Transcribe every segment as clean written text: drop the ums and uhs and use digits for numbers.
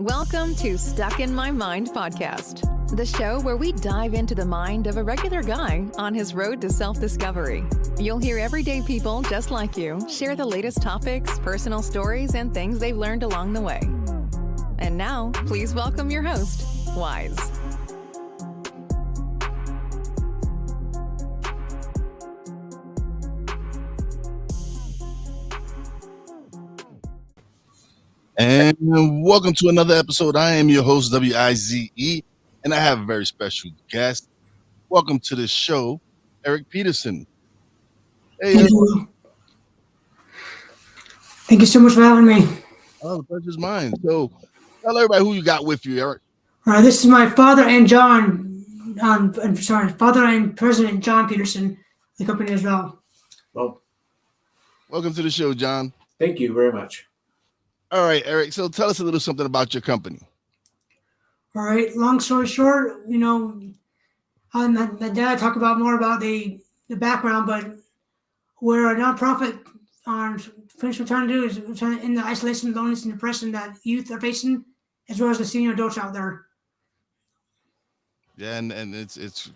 Welcome to Stuck in My Mind podcast, the show where we dive into the mind of a regular guy on his road to self-discovery. You'll hear everyday people just like you share the latest topics, personal stories, and things they've learned along the way. And now, please welcome your host, Wise. And welcome to another episode. I am your host, W-I-Z-E, and I have a very special guest. Welcome to the show, Eric Peterson. Hey, Thank you. Thank you so much for having me. Oh, the pleasure's mine. So tell everybody who you got with you, Eric. All right, this is my father and John. Father and President John Peterson, the company as well. Well, welcome to the show, John. Thank you very much. All right, Eric. So tell us a little something about your company. All right, long story short, my dad talked about more about the background, but we're a nonprofit on what we're trying to do is we're trying to end the isolation, loneliness, and depression that youth are facing, as well as the senior adults out there. Yeah, and it's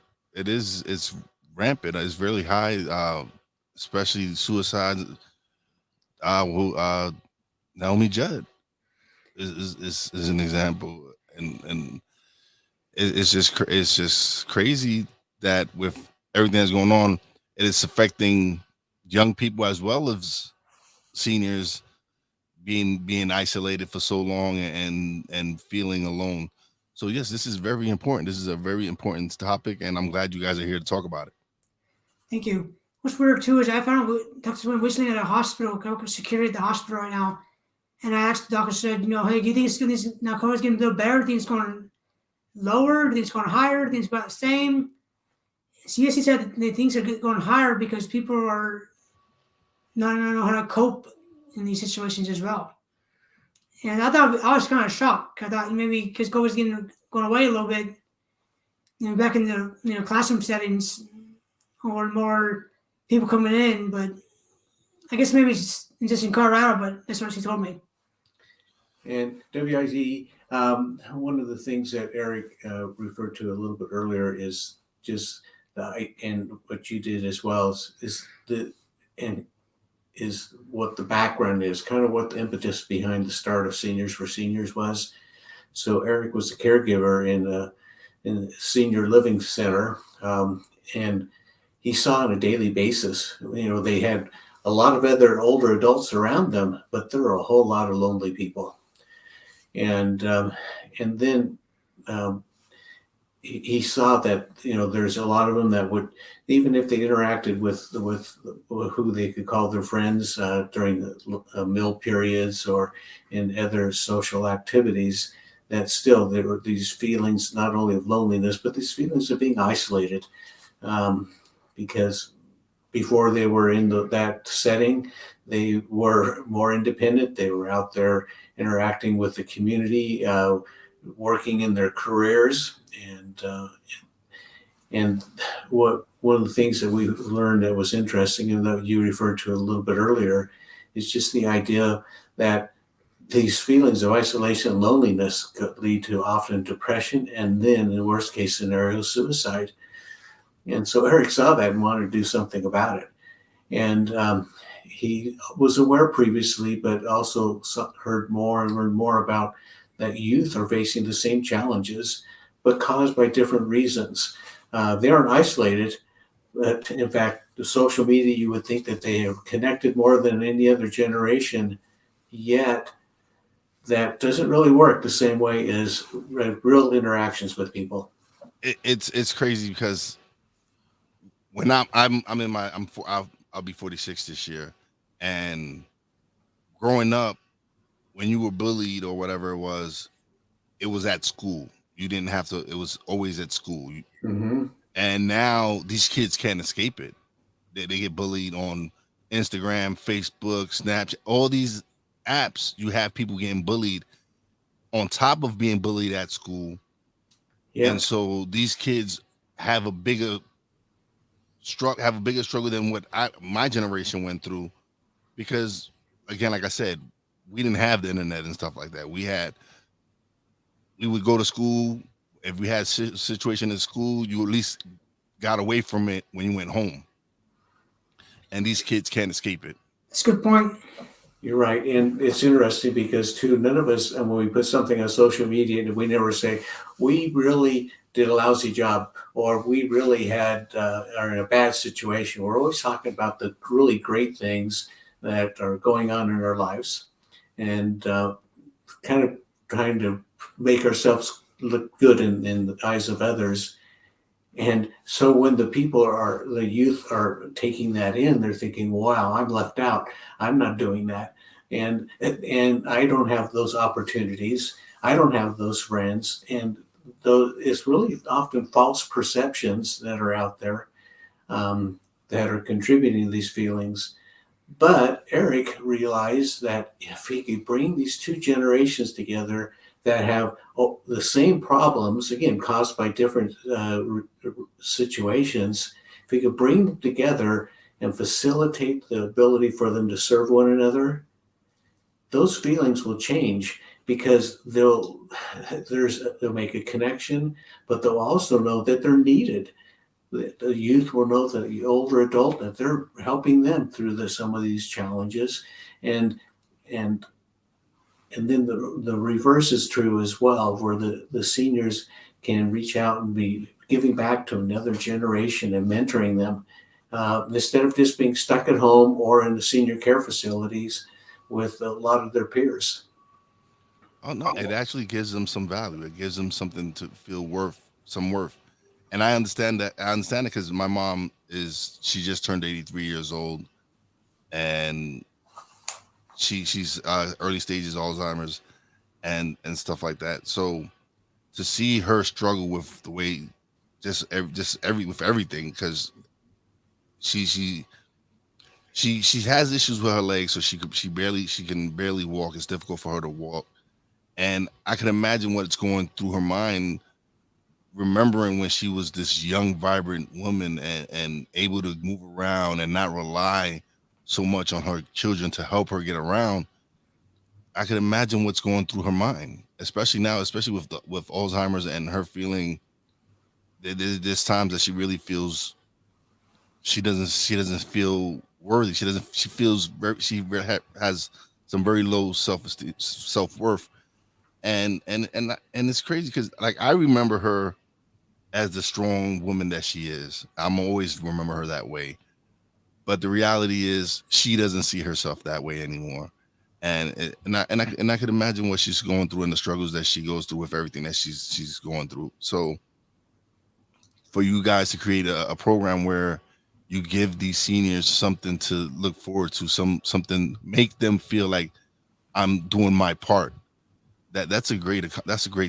rampant. It's really high, especially suicide. Naomi Judd is an example, and it's just crazy that with everything that's going on, it is affecting young people as well as seniors being isolated for so long and feeling alone. So yes, this is very important. This is a very important topic, and I'm glad you guys are here to talk about it. Thank you. What's weird too is I found out someone recently at a hospital, security at the hospital right now. And I asked the doctor, said, hey, do you think now COVID's getting a little better? Do you think it's going lower? Do you think it's going higher? Do you think it's about the same? So yes, he said that things are going higher because people are not know how to cope in these situations as well. And I was kind of shocked. I thought maybe because COVID's going away a little bit, back in the classroom settings or more people coming in. But I guess maybe it's just in Colorado, but that's what she told me. And WIZ, one of the things that Eric referred to a little bit earlier is just and what you did as well is what the background is, kind of what the impetus behind the start of Seniors for Seniors was. So Eric was a caregiver in a senior living center, and he saw on a daily basis. They had a lot of other older adults around them, but there were a whole lot of lonely people. And then he saw that there's a lot of them that would, even if they interacted with who they could call their friends during the meal periods or in other social activities, that still there were these feelings not only of loneliness but these feelings of being isolated, because before they were in that setting, they were more independent. They were out there interacting with the community, working in their careers, and one of the things that we learned that was interesting and that you referred to a little bit earlier is just the idea that these feelings of isolation and loneliness could lead to often depression and then, in the worst case scenario, suicide. And so Eric saw that and wanted to do something about it. And he was aware previously, but also heard more and learned more about that youth are facing the same challenges, but caused by different reasons. They aren't isolated, but in fact, the social media, you would think that they have connected more than any other generation, yet that doesn't really work the same way as real interactions with people. It's crazy because when I'll be 46 this year, and growing up, when you were bullied or whatever it was at school. You didn't have to. It was always at school. Mm-hmm. And now these kids can't escape it. They get bullied on Instagram, Facebook, Snapchat, all these apps. You have people getting bullied on top of being bullied at school. Yeah. And so these kids have a bigger struggle than what my generation went through, because again, like I said, we didn't have the internet and stuff like that. We had we would go to school. If we had situation in school, you at least got away from it when you went home. And these kids can't escape it. That's a good point. You're right, and it's interesting because too, none of us, and when we put something on social media, we never say we really did a lousy job or we really are in a bad situation. We're always talking about the really great things that are going on in our lives, and kind of trying to make ourselves look good in the eyes of others. And so when the youth are taking that in, they're thinking, wow, I'm left out. I'm not doing that. And I don't have those opportunities. I don't have those friends. And those, it's really often false perceptions that are out there that are contributing to these feelings. But Eric realized that if he could bring these two generations together that have the same problems, again, caused by different situations, if he could bring them together and facilitate the ability for them to serve one another, those feelings will change because they'll make a connection, but they'll also know that they're needed. The youth will know that the older adult that they're helping them through some of these challenges, and and and then the reverse is true as well, where the seniors can reach out and be giving back to another generation and mentoring them instead of just being stuck at home or in the senior care facilities with a lot of their peers. Oh no, it actually gives them some value. It gives them something to feel some worth. And I understand that. I understand it because my mom she just turned 83 years old, and she's early stages Alzheimer's and stuff like that. So to see her struggle with the way just every with everything, because she she she has issues with her legs, so she can barely walk. It's difficult for her to walk, and I can imagine what's going through her mind, remembering when she was this young, vibrant woman and able to move around and not rely so much on her children to help her get around. I can imagine what's going through her mind, especially now, especially with Alzheimer's and her feeling. There's times that she really feels she doesn't feel worthy. She feels has some very low self worth, and it's crazy because like I remember her as the strong woman that she is. I'm always remember her that way. But the reality is she doesn't see herself that way anymore. And I could imagine what she's going through and the struggles that she goes through with everything that she's going through. So for you guys to create a program where you give these seniors something to look forward to, something make them feel like I'm doing my part. That's a great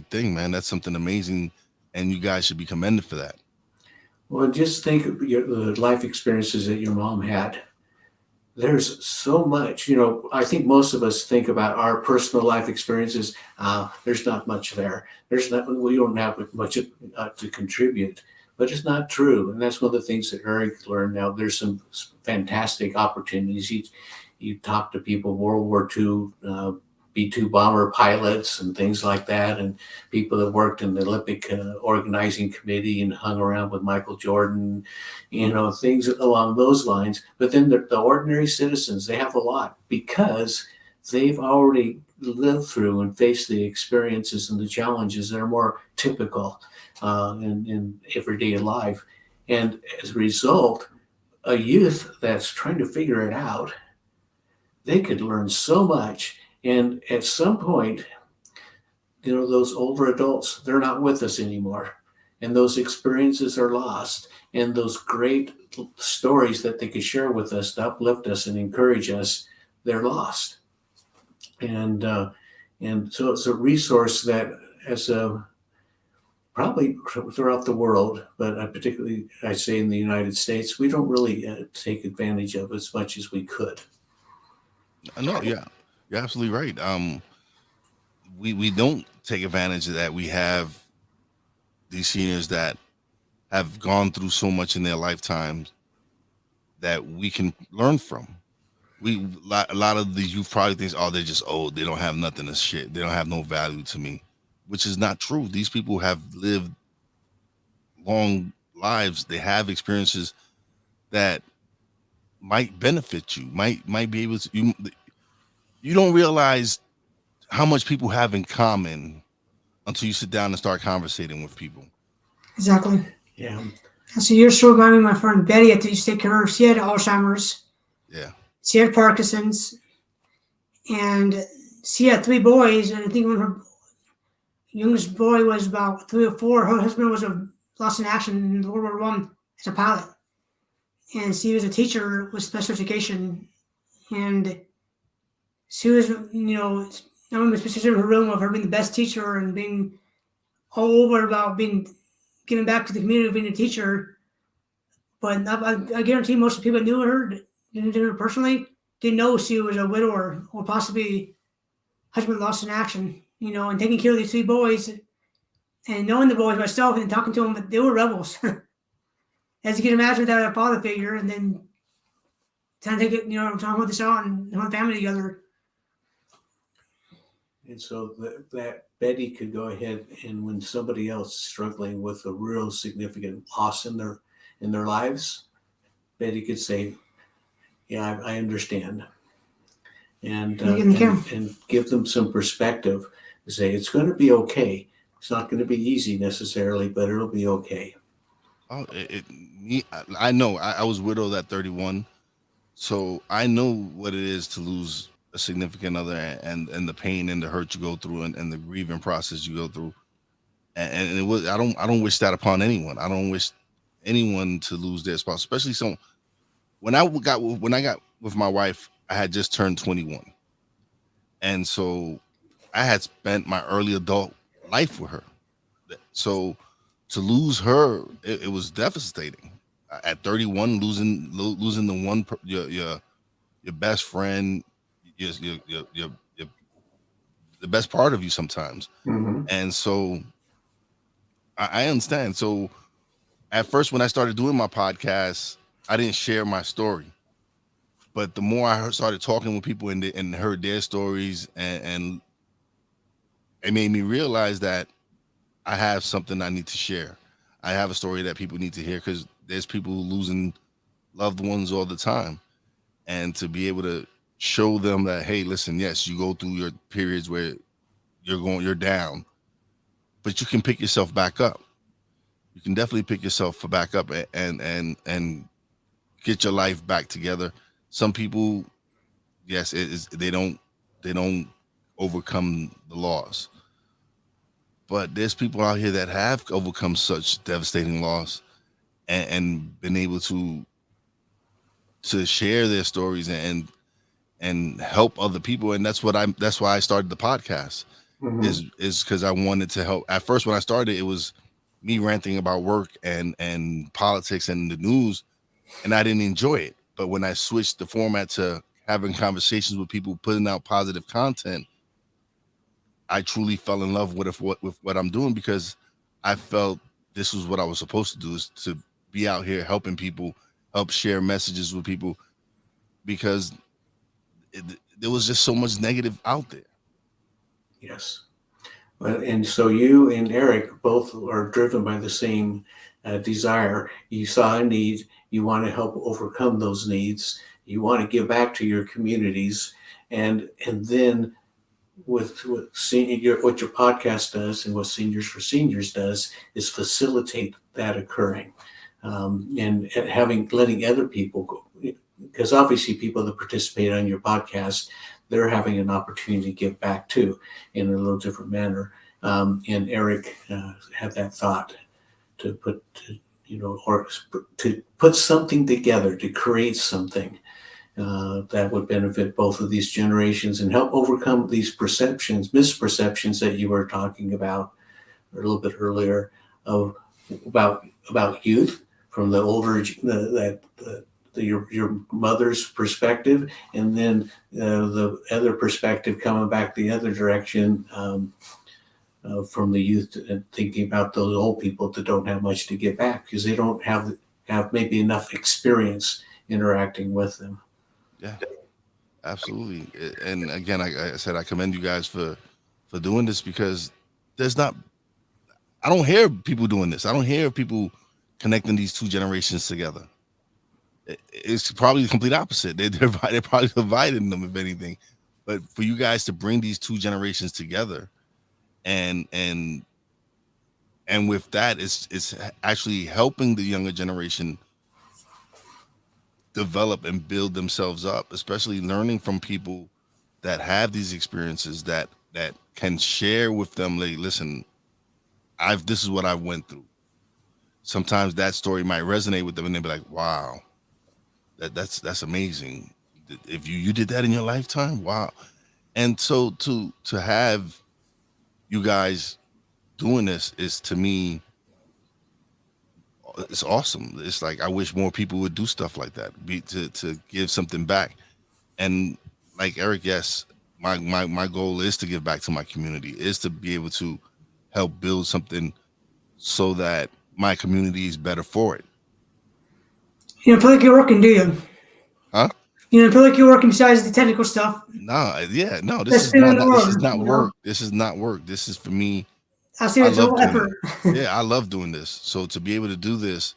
thing, man. That's something amazing, and you guys should be commended for that. Well, just think of the life experiences that your mom had. There's so much, I think most of us think about our personal life experiences. There's not much there. We don't have much to contribute, but it's not true. And that's one of the things that Eric learned. Now, there's some fantastic opportunities. You talk to people, World War II, B-2 bomber pilots and things like that, and people that worked in the Olympic organizing committee and hung around with Michael Jordan, things along those lines. But then the ordinary citizens, they have a lot because they've already lived through and faced the experiences and the challenges that are more typical in everyday life. And as a result, a youth that's trying to figure it out, they could learn so much. And at some point, those older adults, they're not with us anymore. And those experiences are lost. And those great stories that they could share with us to uplift us and encourage us, they're lost. And so it's a resource that as probably throughout the world, but particularly I say in the United States, we don't really take advantage of as much as we could. No, yeah, you're absolutely right. We don't take advantage of that. We have these seniors that have gone through so much in their lifetimes that we can learn from. A lot of the youth probably thinks, oh, they're just old. They don't have nothing to shit. They don't have no value to me. which is not true. These people have lived long lives. They have experiences that might benefit you, might be able to. You don't realize how much people have in common until you sit down and start conversating with people. Exactly. Yeah. So you're so reminding my friend Betty at the used to take care of her. She had Alzheimer's. Yeah. She had Parkinson's, and she had 3 boys. And I think when her youngest boy was about 3 or 4, her husband was lost in action in World War One as a pilot, and she was a teacher with special education, and she was, not only was in her room of her being the best teacher and being all over about being giving back to the community, being a teacher. But I guarantee most of the people that knew her, didn't know her personally, didn't know she was a widower or possibly husband lost in action. And taking care of these 3 boys and knowing the boys myself and talking to them, that they were rebels. As you can imagine, without a father figure, and then trying to take it, trying to hold this out and hold the family together. And so that Betty could go ahead, and when somebody else is struggling with a real significant loss in their lives, Betty could say, "Yeah, I understand," and give them some perspective to say it's going to be okay. It's not going to be easy necessarily, but it'll be okay. Oh, I know. I was widowed at 31, so I know what it is to lose a significant other, and the pain and the hurt you go through, and the grieving process you go through. And it was, I don't wish that upon anyone. I don't wish anyone to lose their spouse, especially when I got with my wife, I had just turned 21, and so I had spent my early adult life with her. So to lose her, it was devastating. At 31, losing your best friend, your the best part of you sometimes. Mm-hmm. And so I understand. So at first, when I started doing my podcast, I didn't share my story. But the more I started talking with people and heard their stories, and it made me realize that I have something I need to share. I have a story that people need to hear, because there's people losing loved ones all the time. And to be able to show them that, hey, listen, yes, you go through your periods where you're down, but you can pick yourself back up. You can definitely pick yourself back up and get your life back together. Some people, yes, it is, they don't overcome the loss. But there's people out here that have overcome such devastating loss, and been able to share their stories and help other people. And that's why I started the podcast. Mm-hmm. Is because I wanted to help. At first, when I started, it was me ranting about work and politics and the news, and I didn't enjoy it. But when I switched the format to having conversations with people, putting out positive content, I truly fell in love with what I'm doing, because I felt this was what I was supposed to do, is to be out here helping people, help share messages with people, because there was just so much negative out there. Yes. And so you and Eric both are driven by the same desire. You saw a need. You want to help overcome those needs. You want to give back to your communities, and then with what your podcast does and what Seniors for Seniors does is facilitate that occurring, and letting other people go, because obviously people that participate on your podcast, they're having an opportunity to give back too in a little different manner. And Eric had that thought to put something together, to create something that would benefit both of these generations and help overcome these misperceptions that you were talking about a little bit earlier about youth from the older your mother's perspective, and then the other perspective coming back the other direction from the youth, and thinking about those old people that don't have much to give back because they don't have maybe enough experience interacting with them. Yeah, absolutely. And again, I said, I commend you guys for doing this, because there's not. I don't hear people doing this. I don't hear people connecting these two generations together. It's probably the complete opposite. They're probably dividing them, if anything. But for you guys to bring these two generations together, and with that, it's actually helping the younger generation develop and build themselves up, especially learning from people that have these experiences that can share with them. Like, listen, this is what I went through. Sometimes that story might resonate with them, and they'll be like, wow, that's amazing. If you did that in your lifetime, wow. And so to have you guys doing this is, to me, it's awesome. It's like, I wish more people would do stuff like that, to give something back. And like Eric, yes, my goal is to give back to my community, is to be able to help build something so that my community is better for it. You don't feel like you're working, do you? Huh? You don't feel like you're working besides the technical stuff? No, yeah, no, This is not work. This is not work. This is, for me, I see it's all effort. Yeah, I love doing this. So to be able to do this,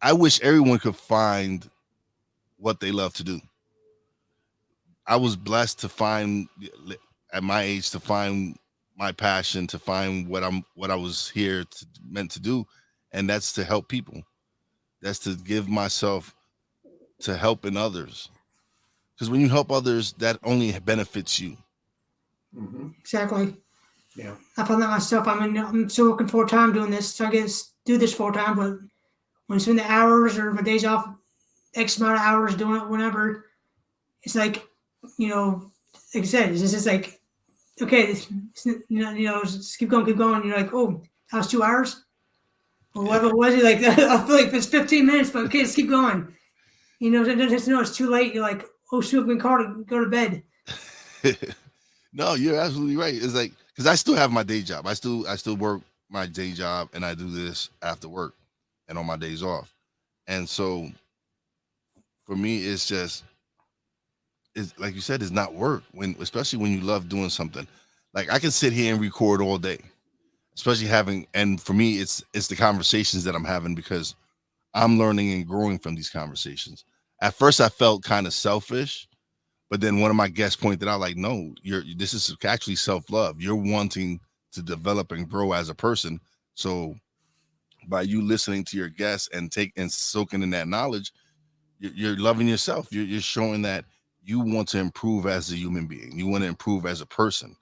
I wish everyone could find what they love to do. I was blessed to find, at my age, to find my passion, to find what I was meant to do, and that's to help people. That's to give myself to helping others. Because when you help others, that only benefits you. Mm-hmm. Exactly. Yeah. I found that myself. I'm still working full time doing this, so I get to do this full time. But when it's in the hours or my days off, X amount of hours doing it, whenever, it's like, like I said, it's just like, okay, just keep going. You're like, oh, that was 2 hours. Or whatever it was, you're like, I feel like it's 15 minutes, but okay, let's keep going. It's too late. You're like, oh, shoot, I've been called to go to bed. No, you're absolutely right. It's like, because I still have my day job. I still work my day job, and I do this after work and on my days off. And so for me, it's like you said, it's not work, especially when you love doing something. Like, I can sit here and record all day, especially and for me, it's the conversations that I'm having, because I'm learning and growing from these conversations. At first, I felt kind of selfish, but then one of my guests pointed out, like, no, this is actually self-love. You're wanting to develop and grow as a person. So by you listening to your guests and soaking in that knowledge, you're loving yourself. You're showing that you want to improve as a human being. You want to improve as a person.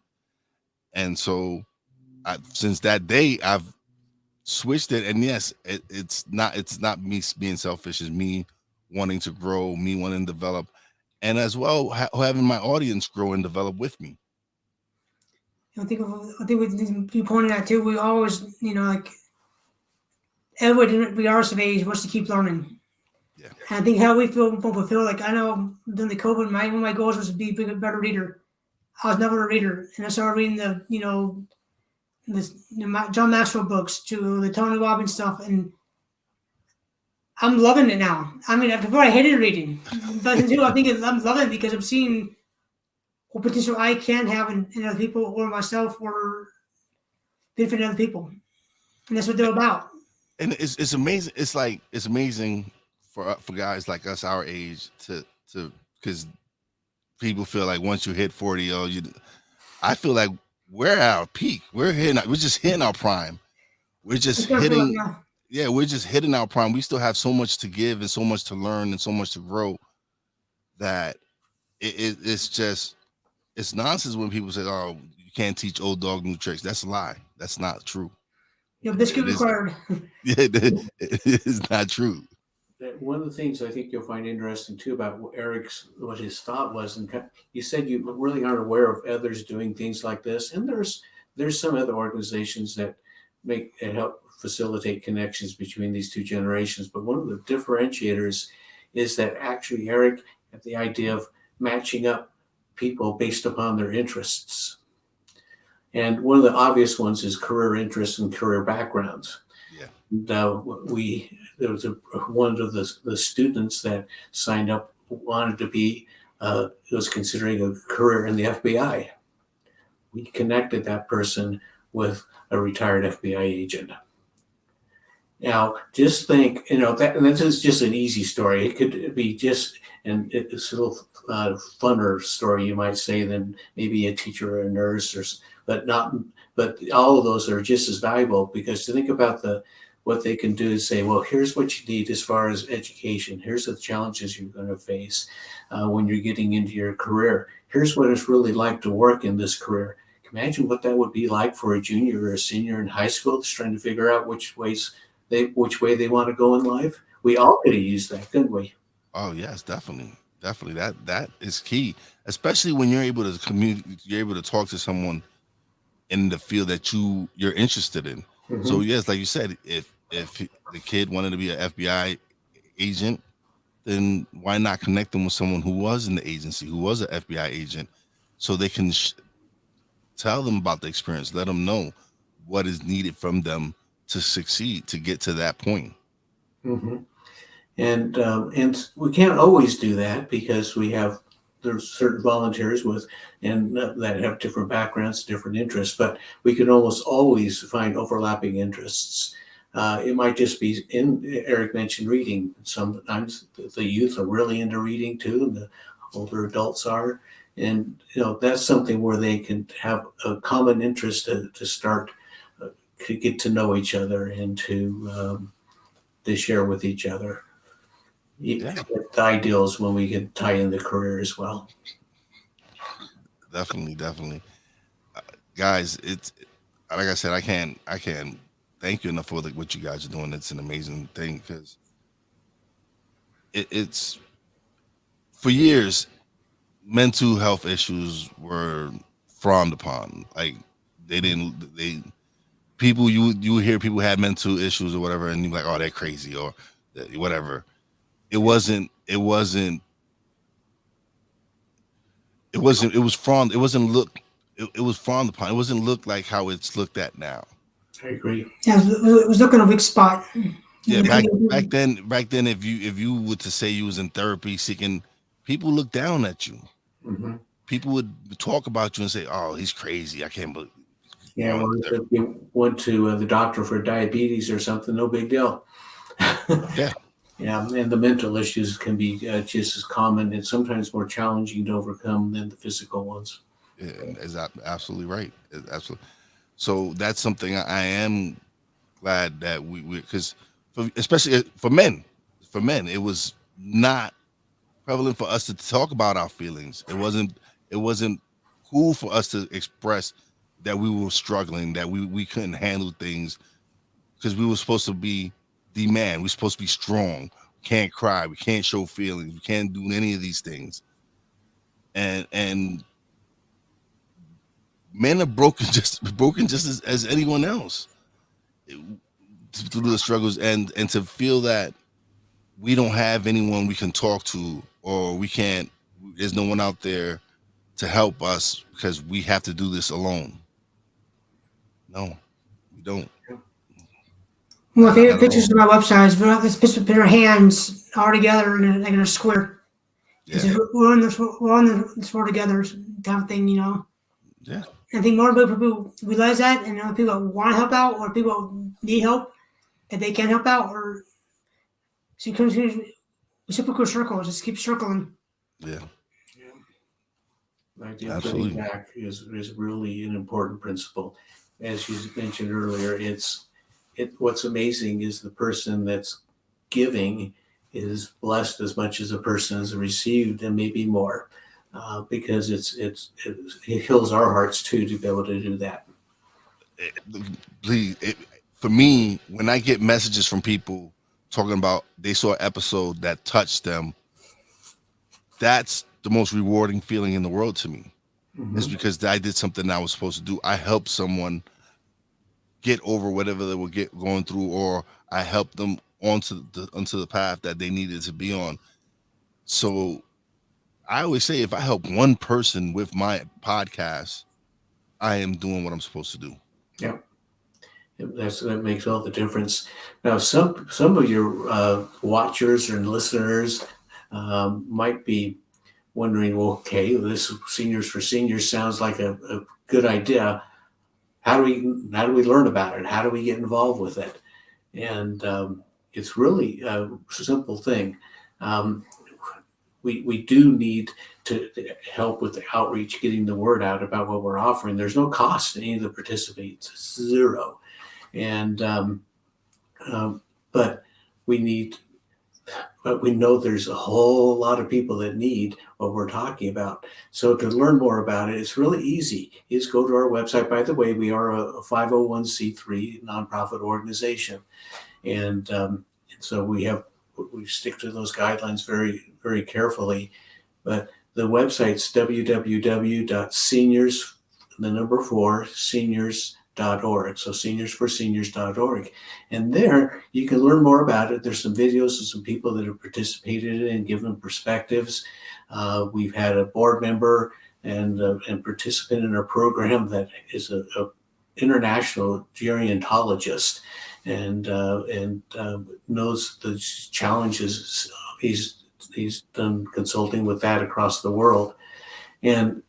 And so since that day, I've switched it. And yes, it's not me being selfish. It's me wanting to grow, me wanting to develop, and as well having my audience grow and develop with me. I think what you pointed out too. We always, like, everybody, regardless of age, wants to keep learning. Yeah. And I think how we feel, like, I know during the COVID, one of my goals was to be a better reader. I was never a reader, and I started reading the John Maxwell books to the Tony Robbins stuff, and I'm loving it now. I mean, before I hated reading, but I think I'm loving it because I'm seeing what potential I can have in other people, or myself, or benefit other people, and that's what they're about. And it's amazing. It's amazing for guys like us, our age, to because people feel like once you hit 40, I feel like we're at our peak. We're just hitting our prime. We're just hitting. Yeah, we're just hitting our prime. We still have so much to give and so much to learn and so much to grow, that it's nonsense when people say, "Oh, you can't teach old dog new tricks." That's a lie. That's not true. Biscuit required. Yeah, it is not true. One of the things I think you'll find interesting too about what his thought was, and you said you really aren't aware of others doing things like this, and there's some other organizations that help facilitate connections between these two generations. But one of the differentiators is that actually Eric had the idea of matching up people based upon their interests. And one of the obvious ones is career interests and career backgrounds. Yeah. There was one of the students that signed up wanted to be was considering a career in the FBI. We connected that person with a retired FBI agent. Now, just think, that and this is just an easy story. It could be just, and it's a little funner story, you might say, than maybe a teacher or a nurse, but all of those are just as valuable, because to think about what they can do is say, well, here's what you need as far as education. Here's the challenges you're going to face when you're getting into your career. Here's what it's really like to work in this career. Imagine what that would be like for a junior or a senior in high school that's trying to figure out which way they want to go in life. We all could have used that, couldn't we? Oh yes, definitely. That is key, especially when you're able to communicate, you're able to talk to someone in the field that you're interested in. Mm-hmm. So yes, like you said, if the kid wanted to be an FBI agent, then why not connect them with someone who was in the agency, who was an FBI agent, so they can tell them about the experience, let them know what is needed from them to succeed, to get to that point. Mm-hmm. And we can't always do that, because there's certain volunteers that have different backgrounds, different interests, but we can almost always find overlapping interests. It might just be Eric mentioned reading. Sometimes the youth are really into reading too, and the older adults are. And, that's something where they can have a common interest to start to get to know each other and to share with each other. Yeah. The ideal is when we can tie in the career as well. Definitely. Guys, it's like I said, I can't thank you enough for what you guys are doing. It's an amazing thing, because it's for years, mental health issues were frowned upon. Like people, you would hear people had mental issues or whatever, and you're like, oh, they're crazy or whatever. It was frowned. It wasn't frowned upon. It wasn't looked like how it's looked at now. I agree. Yeah, it was looking a weak spot. Yeah, back then, if you were to say you was in therapy seeking, people looked down at you. Mm-hmm. People would talk about you and say, "Oh, he's crazy. I can't believe." Yeah, well, if you went to the doctor for diabetes or something, no big deal. Yeah. Yeah, and the mental issues can be just as common and sometimes more challenging to overcome than the physical ones. Yeah, is that absolutely right? Absolutely. So that's something I am glad that we because especially for men, it was not prevalent for us to talk about our feelings. It wasn't cool for us to express that we were struggling, that we couldn't handle things, because we were supposed to be the man. We're supposed to be strong. We can't cry. We can't show feelings. We can't do any of these things. And men are broken just as anyone else through the struggles, and to feel that we don't have anyone we can talk to, or there's no one out there to help us because we have to do this alone. No, we don't. One of my favorite pictures on my website is this picture of our hands all together like in a square. Yeah. We're on this world together, type of thing, Yeah. I think more about people realize that, and people want to help out, or people need help that they can help out, or so you come to reciprocal circle, just keep circling. Yeah. The idea of giving back is really an important principle. As you mentioned earlier, what's amazing is the person that's giving is blessed as much as the person has received, and maybe more, because it heals our hearts too to be able to do that. For me, when I get messages from people talking about they saw an episode that touched them, that's the most rewarding feeling in the world to me. Mm-hmm. It's because I did something I was supposed to do. I helped someone get over whatever they were going through, or I helped them onto the path that they needed to be on. So I always say, if I help one person with my podcast, I am doing what I'm supposed to do. Yeah. That makes all the difference. Now, some of your watchers and listeners might be wondering, well, okay, this Seniors for Seniors sounds like a good idea. how do we learn about it? How do we get involved with it? And it's really a simple thing. Um, we do need to help with the outreach, getting the word out about what we're offering. There's no cost to any of the participants, it's zero. And but we need, but we know there's a whole lot of people that need what we're talking about. So to learn more about it, it's really easy. You just go to our website. By the way, we are a 501c3 nonprofit organization, and so we stick to those guidelines very, very carefully. But the website's www.seniors, the number 4, seniors.org. So seniorsforseniors.org. And there you can learn more about it. There's some videos of some people that have participated in it and given perspectives. We've had a board member and participant in our program that is a international gerontologist and knows the challenges. He's done consulting with that across the world, and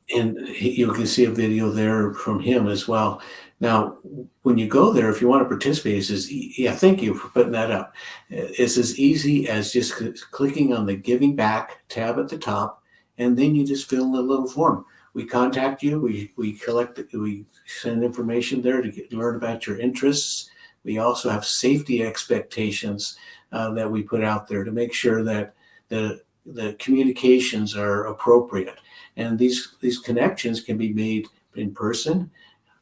you can see a video there from him as well. Now, when you go there, if you want to participate, it says, yeah, thank you for putting that up. It's as easy as just clicking on the Giving Back tab at the top, and then you just fill in a little form. We contact you, we collect it, we send information there to learn about your interests. We also have safety expectations that we put out there to make sure that the communications are appropriate. And these connections can be made in person,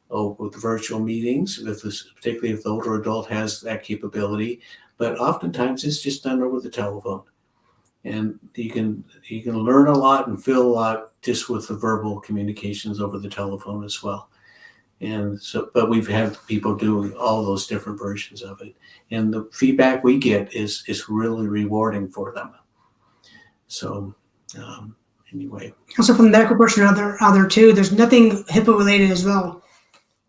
with virtual meetings, particularly if the older adult has that capability. But oftentimes it's just done over the telephone. And you can learn a lot and feel a lot just with the verbal communications over the telephone as well. And so, but we've had people doing all those different versions of it, and the feedback we get is really rewarding for them. So anyway, Also from the medical person out there too, there's nothing HIPAA related as well.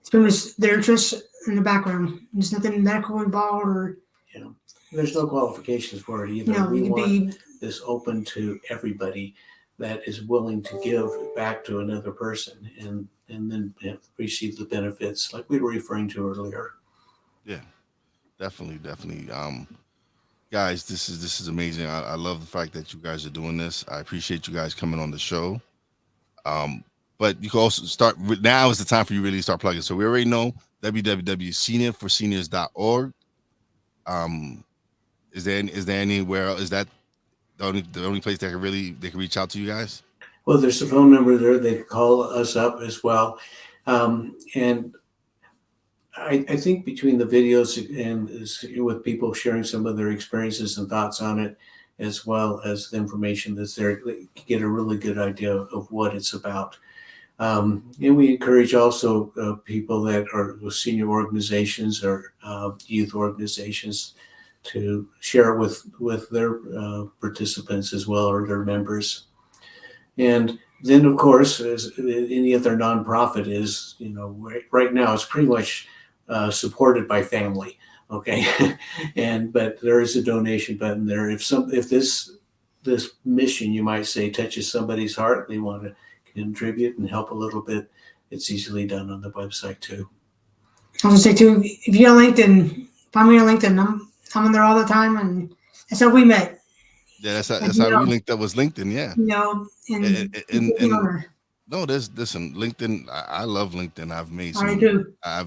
It's pretty much their interests in the background. There's nothing medical involved, or there's no qualifications for it either. No, we you can want be this open to everybody that is willing to give back to another person and then receive the benefits like we were referring to earlier. Yeah, definitely. Guys, this is amazing. I love the fact that you guys are doing this. I appreciate you guys coming on the show. But you can also start now is the time for you really to start plugging. So we already know www.seniorforseniors.org. Is there anywhere else? Is that the only place that they can reach out to you guys? Well, there's a phone number there. They can call us up as well. And I think between the videos and with people sharing some of their experiences and thoughts on it, as well as the information that's there, you get a really good idea of what it's about. And we encourage also people that are with senior organizations or youth organizations to share it with their participants as well, or their members. And then, of course, as any other nonprofit is, right now it's pretty much supported by family. Okay, but there is a donation button there. If this mission, you might say, touches somebody's heart, they want to contribute and help a little bit, it's easily done on the website too. I was gonna say too, if you're on LinkedIn, find me on LinkedIn. I'm on there all the time, and that's how we met. Yeah, that's how we linked up, was LinkedIn. Yeah. And no, listen, LinkedIn. I love LinkedIn. I've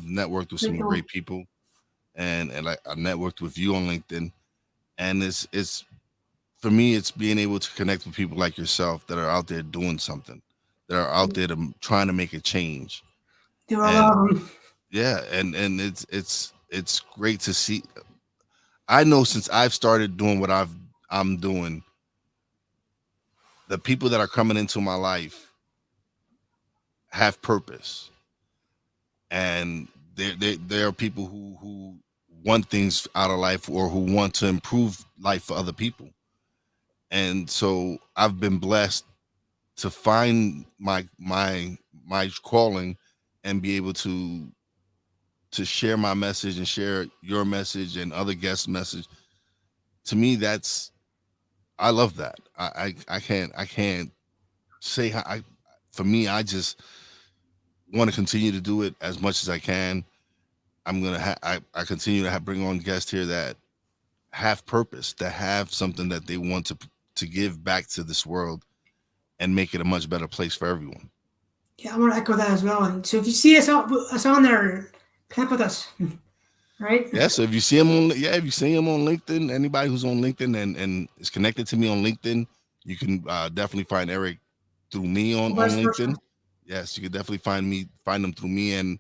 networked with some great people, and like I networked with you on LinkedIn, and it's for me, it's being able to connect with people like yourself that are out there doing something, that are out there trying to make a change. There are a lot of them. Yeah, and it's great to see. I know since I've started doing what I'm doing, the people that are coming into my life have purpose, and there are people who want things out of life or who want to improve life for other people. And so I've been blessed to find my calling and be able to share my message and share your message and other guests' message. To me, I love that. I can't say how for me, want to continue to do it as much as I can. I'm gonna I continue to bring on guests here that have purpose, that have something that they want to give back to this world and make it a much better place for everyone. Yeah, I want to echo that as well. And so if you see us on there, connect with us, right? Yeah. So if you see him on LinkedIn, anybody who's on LinkedIn and is connected to me on LinkedIn, you can definitely find Eric through me on LinkedIn. Yes, you can definitely find them through me, and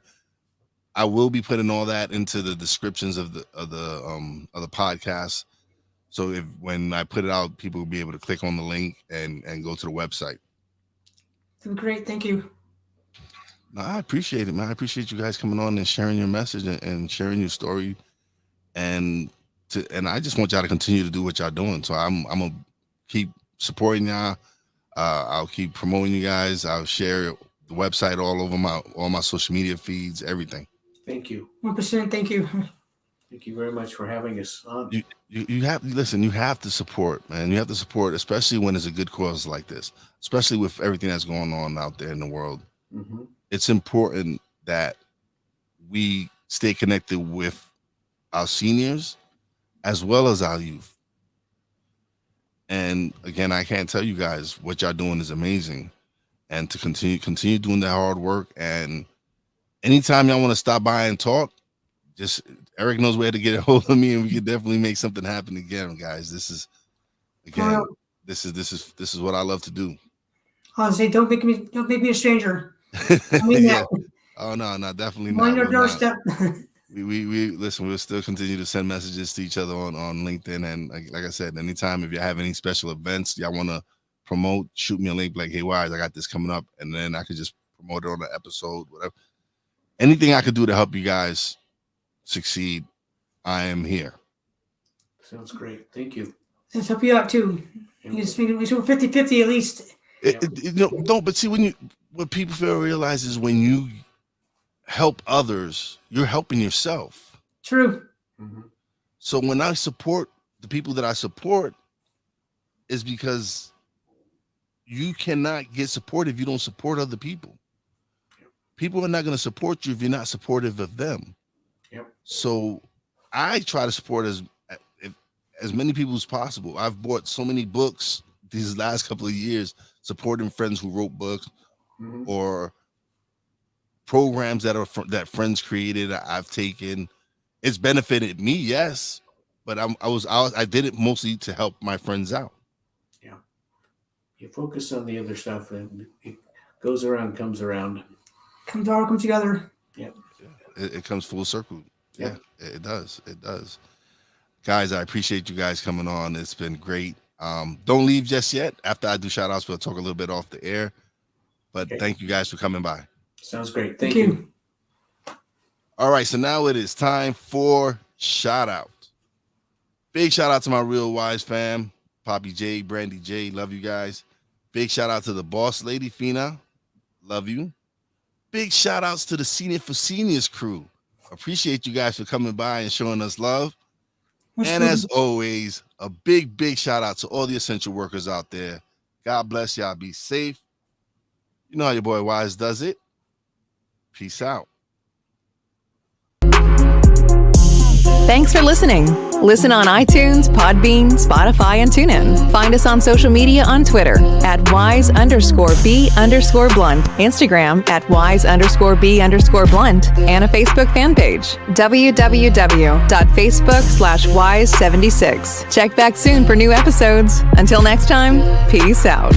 I will be putting all that into the descriptions of the podcast. So when I put it out, people will be able to click on the link and go to the website. That'd be great. Thank you. No, I appreciate it, man. I appreciate you guys coming on and sharing your message and sharing your story, and I just want y'all to continue to do what y'all doing. So I'm gonna keep supporting y'all. I'll keep promoting you guys. I'll share the website all over all my social media feeds, everything. Thank you. 1%. Thank you. Thank you very much for having us on. You have to support, man. You have to support, especially when it's a good cause like this, especially with everything that's going on out there in the world. Mm-hmm. It's important that we stay connected with our seniors as well as our youth. And again, I can't tell you guys what y'all doing is amazing, and to continue doing that hard work. And anytime y'all want to stop by and talk, just Eric knows where to get a hold of me, and we can definitely make something happen again, guys. This is what I love to do. I'll say, don't make me a stranger. I mean yeah. Oh no, definitely not. On your doorstep. We listen. We'll still continue to send messages to each other on LinkedIn, and like I said, anytime if you have any special events y'all want to promote, shoot me a link. Like, hey, Wise, I got this coming up, and then I could just promote it on the episode, whatever. Anything I could do to help you guys succeed, I am here. Sounds great. Thank you. Let's help you out too. You just make it 50-50 at least. But see, what people fail to realize is when you help others, you're helping yourself. True. Mm-hmm. So when I support the people that I support, is because you cannot get support if you don't support other people. People are not going to support you if you're not supportive of them. Yep. So I try to support as many people as possible. I've bought so many books these last couple of years, supporting friends who wrote books, mm-hmm. or programs that friends created. I've taken. It's benefited me, yes, but I did it mostly to help my friends out. Yeah, you focus on the other stuff, and it goes around, comes around. Come together. Yeah. It comes full circle. Yeah, it does. Guys, I appreciate you guys coming on. It's been great. Don't leave just yet. After I do shout outs, we'll talk a little bit off the air. But Thank you guys for coming by. Sounds great. Thank you. All right, so now it is time for shout out. Big shout out to my Real Wise fam, Poppy J, Brandy J, love you guys. Big shout out to the boss lady, Fina, love you. Big shout outs to the Senior for Seniors crew. Appreciate you guys for coming by and showing us love. And as always, a big shout out to all the essential workers out there. God bless y'all. Be safe. You know how your boy Wise does it. Peace out. Thanks for listening. Listen on iTunes, Podbean, Spotify, and TuneIn. Find us on social media on Twitter at @wise_b_blunt, Instagram at @wise_b_blunt, and a Facebook fan page, www.facebook.com/wise76. Check back soon for new episodes. Until next time, peace out.